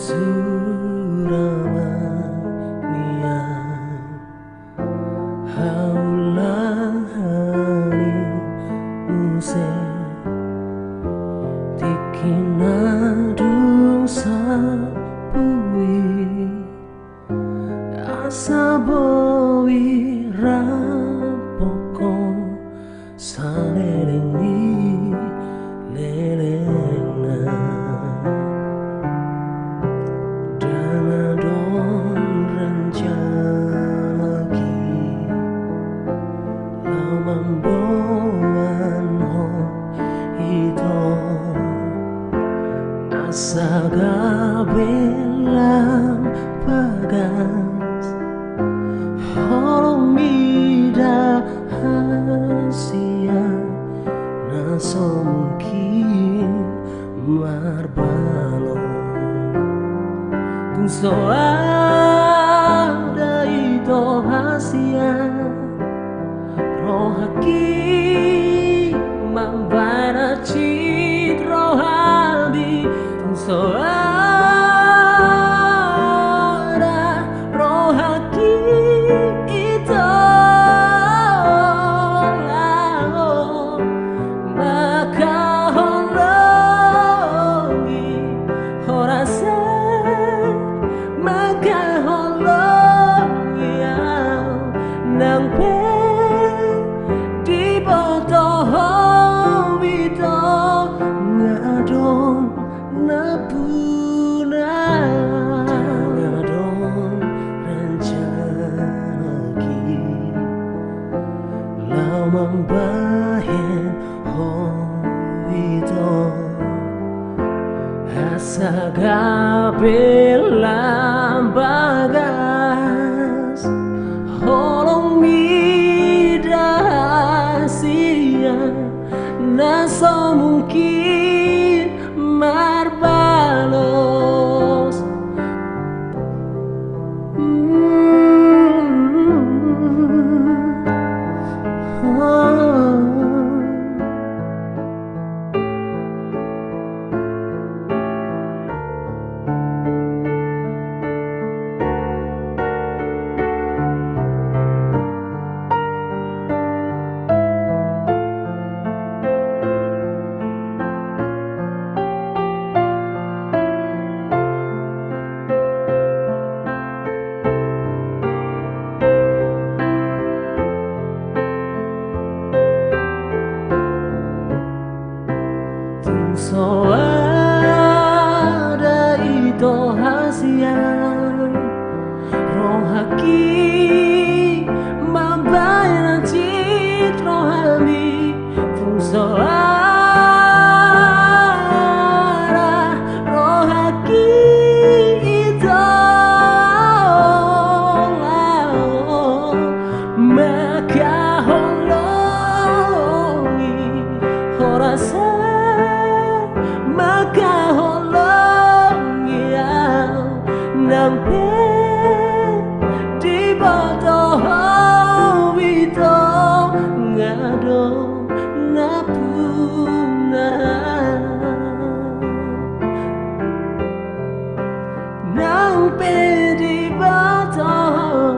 Suramania haulah hari muse tikinadung sapui asa bowi rapoko salereni lelena Saga belang pagas Holong mida hasia Naso mungkin marbalo Kung so ada ito hasia Rohaki mambaira citro haldi So ada rohaki ito makahulungi horasa makahulungi nang pe di botoh ito ngadong napuna ngadong rencana ki lamang bahen ho ito asa gabelang bagas holong midahsia naso mungkin marbalos So ada ito hasia rohaki mambaira citro haldi so ada rohaki ito makahulungi horasa makahulungi nang pe di botoh ito ngadong napuna nang pe di botoh